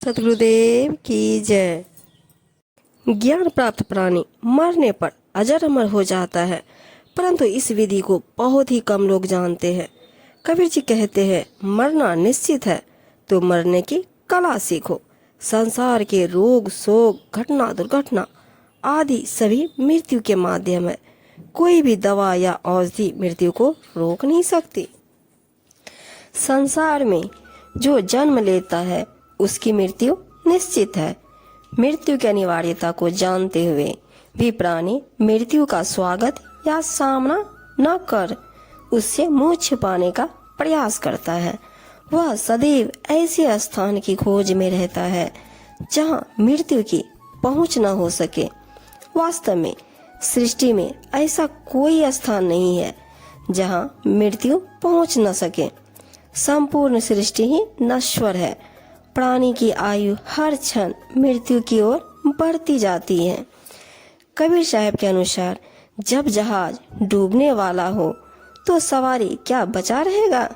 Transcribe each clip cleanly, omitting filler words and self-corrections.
सतगुरुदेव की जय। ज्ञान प्राप्त प्राणी मरने पर अजर अमर हो जाता है, परंतु इस विधि को बहुत ही कम लोग जानते हैं। कबीर जी कहते हैं, मरना निश्चित है तो मरने की कला सीखो। संसार के रोग शोक घटना दुर्घटना आदि सभी मृत्यु के माध्यम है। कोई भी दवा या औषधि मृत्यु को रोक नहीं सकती। संसार में जो जन्म लेता है उसकी मृत्यु निश्चित है। मृत्यु की अनिवार्यता को जानते हुए भी प्राणी मृत्यु का स्वागत या सामना न कर उससे मुंह छिपाने का प्रयास करता है। वह सदैव ऐसे स्थान की खोज में रहता है जहां मृत्यु की पहुंच न हो सके। वास्तव में सृष्टि में ऐसा कोई स्थान नहीं है जहां मृत्यु पहुंच न सके। संपूर्ण सृष्टि ही नश्वर है। प्राणी की आयु हर क्षण मृत्यु की ओर बढ़ती जाती है। कबीर साहब के अनुसार जब जहाज डूबने वाला हो तो सवारी क्या बचा रहेगा।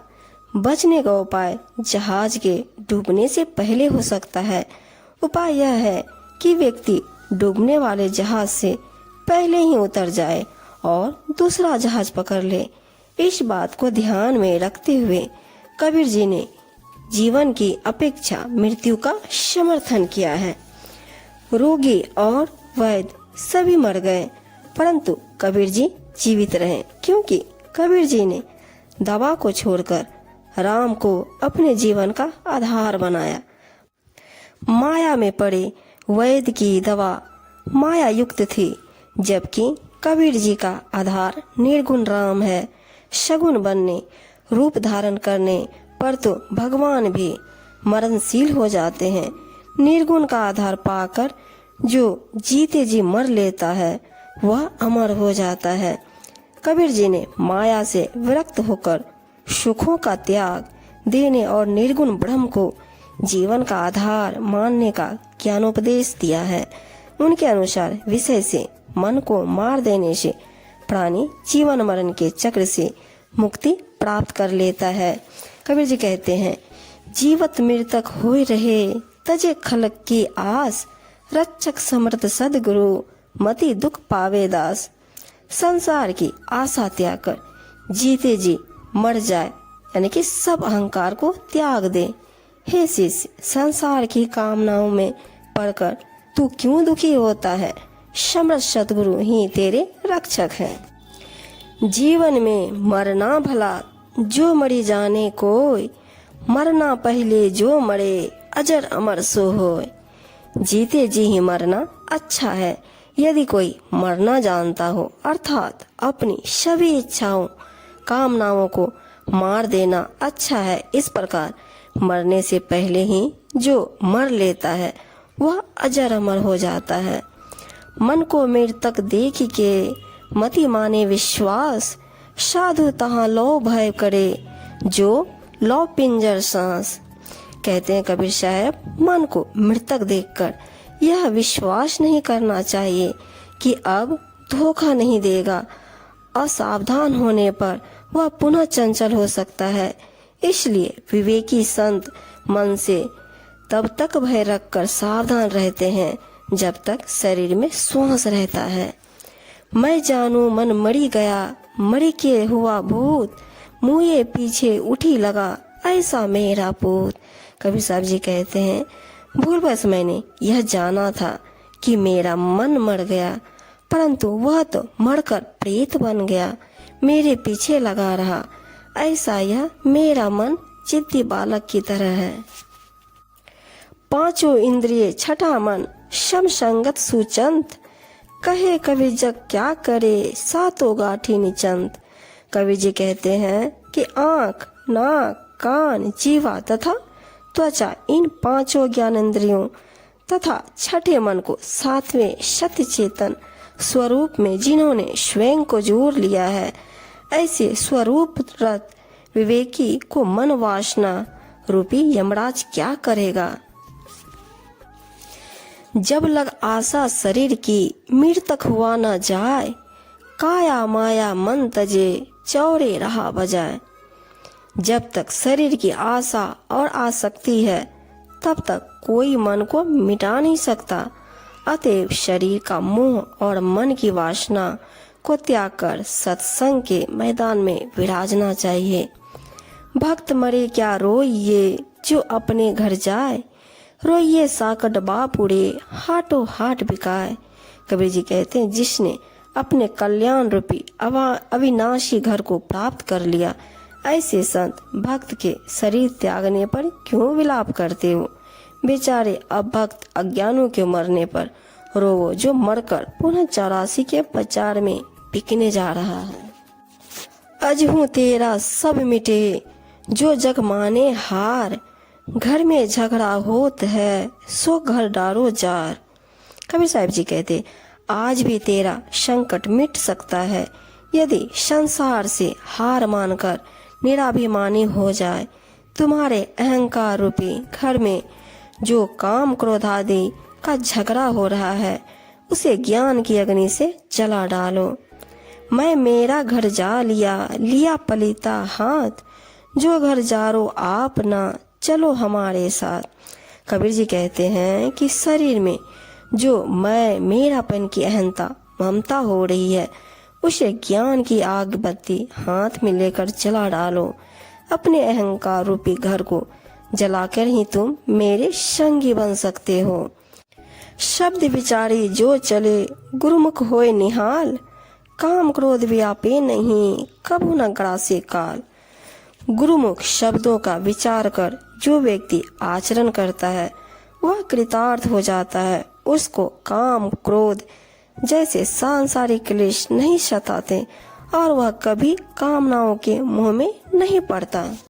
बचने का उपाय जहाज के डूबने से पहले हो सकता है। उपाय यह है कि व्यक्ति डूबने वाले जहाज से पहले ही उतर जाए और दूसरा जहाज पकड़ ले। इस बात को ध्यान में रखते हुए कबीर जी ने जीवन की अपेक्षा मृत्यु का समर्थन किया है। रोगी और वैद्य सभी मर गए, परंतु कबीर जी जीवित रहे, क्योंकि कबीर जी ने दवा को छोड़कर राम को अपने जीवन का आधार बनाया। माया में पड़े वैद्य की दवा माया युक्त थी, जबकि कबीर जी का आधार निर्गुण राम है। सगुण बनने रूप धारण करने पर तो भगवान भी मरणशील हो जाते हैं। निर्गुण का आधार पाकर जो जीते जी मर लेता है वह अमर हो जाता है। कबीर जी ने माया से विरक्त होकर सुखों का त्याग देने और निर्गुण ब्रह्म को जीवन का आधार मानने का ज्ञानोपदेश दिया है। उनके अनुसार विषय से मन को मार देने से प्राणी जीवन मरण के चक्र से मुक्ति प्राप्त कर लेता है। कबीर जी कहते हैं, जीवत मृतक होए रहे तजे खलक की आस, रक्षक समर्थ सदगुरु मति दुख पावे दास। संसार की आशा त्याग कर जीते जी मर जाए, यानी कि सब अहंकार को त्याग दे। हे शिष्य, संसार की कामनाओं में पड़कर तू क्यों दुखी होता है। समर्थ सदगुरु ही तेरे रक्षक हैं। जीवन में मरना भला जो मरी जाने कोई, मरना पहले जो मरे अजर अमर सो होय। जीते जी ही मरना अच्छा है। यदि कोई मरना जानता हो अर्थात अपनी सभी इच्छाओं कामनाओं को मार देना अच्छा है। इस प्रकार मरने से पहले ही जो मर लेता है वह अजर अमर हो जाता है। मन को मृतक देख के मति माने विश्वास, साधु तहाँ लो भय करे जो लो पिंजर सांस। कहते हैं कबीर साहब, मन को मृतक देखकर यह विश्वास नहीं करना चाहिए कि अब धोखा नहीं देगा। असावधान होने पर वह पुनः चंचल हो सकता है। इसलिए विवेकी संत मन से तब तक भय रखकर सावधान रहते हैं जब तक शरीर में श्वास रहता है। मैं जानू मन मरी गया, मरी के हुआ भूत, मुँहे पीछे उठी लगा ऐसा मेरा पूत। कबीर साहब जी कहते हैं, भूलवश मैंने यह जाना था कि मेरा मन मर गया, परंतु वह तो मरकर प्रेत बन गया, मेरे पीछे लगा रहा। ऐसा यह मेरा मन जिद्दी बालक की तरह है। पांचों इंद्रिय छठा मन सम संगत सुचंत, कहे कबीर जग क्या करे सातों गाठी निचंत। कबीर जी कहते हैं कि आँख, नाक, कान, जीवा तथा त्वचा, इन पांचों ज्ञानेंद्रियों तथा छठे मन को सातवें सत्य चेतन स्वरूप में जिन्होंने स्वयं को जोड़ लिया है, ऐसे स्वरूप रत विवेकी को मन वासना रूपी यमराज क्या करेगा। जब लग आशा शरीर की मृतक हुआ न जाए, काया माया मन तजे चौरे रहा बजाए। जब तक शरीर की आशा और आसक्ति है तब तक कोई मन को मिटा नहीं सकता। अतएव शरीर का मोह और मन की वासना को त्याग कर सत्संग के मैदान में विराजना चाहिए। भक्त मरे क्या रोइए जो अपने घर जाए, रोइए साकट बाप उड़े हाटो हाट बिकाए। कबीर जी कहते हैं, जिसने अपने कल्याण रूपी अविनाशी घर को प्राप्त कर लिया, ऐसे संत भक्त के शरीर त्यागने पर क्यों विलाप करते हो। बेचारे अभक्त अज्ञानों के मरने पर रोवो, जो मरकर पुनः 84 के प्रचार में बिकने जा रहा है। अजहू तेरा सब मिटे जो जग माने हार, घर में झगड़ा होत है सो घर डारो जार। कबीर साहब जी कहते, आज भी तेरा संकट मिट सकता है यदि संसार से हार मानकर निराभिमानी हो जाए। तुम्हारे अहंकार रूपी घर में जो काम क्रोध आदि का झगड़ा हो रहा है, उसे ज्ञान की अग्नि से जला डालो। मैं मेरा घर जा लिया पलीता हाथ, जो घर जारो आप ना चलो हमारे साथ। कबीर जी कहते हैं कि शरीर में जो मैं मेरापन की अहंता ममता हो रही है, उसे ज्ञान की आग बत्ती हाथ में लेकर जला डालो। अपने अहंकार रूपी घर को जलाकर ही तुम मेरे संगी बन सकते हो। शब्द विचारी जो चले गुरुमुख होए निहाल, काम क्रोध व्यापे नहीं कबू न ग्रासे काल। गुरुमुख शब्दों का विचार कर जो व्यक्ति आचरण करता है, वह कृतार्थ हो जाता है। उसको काम क्रोध जैसे सांसारिक क्लेश नहीं सताते और वह कभी कामनाओं के मुंह में नहीं पड़ता।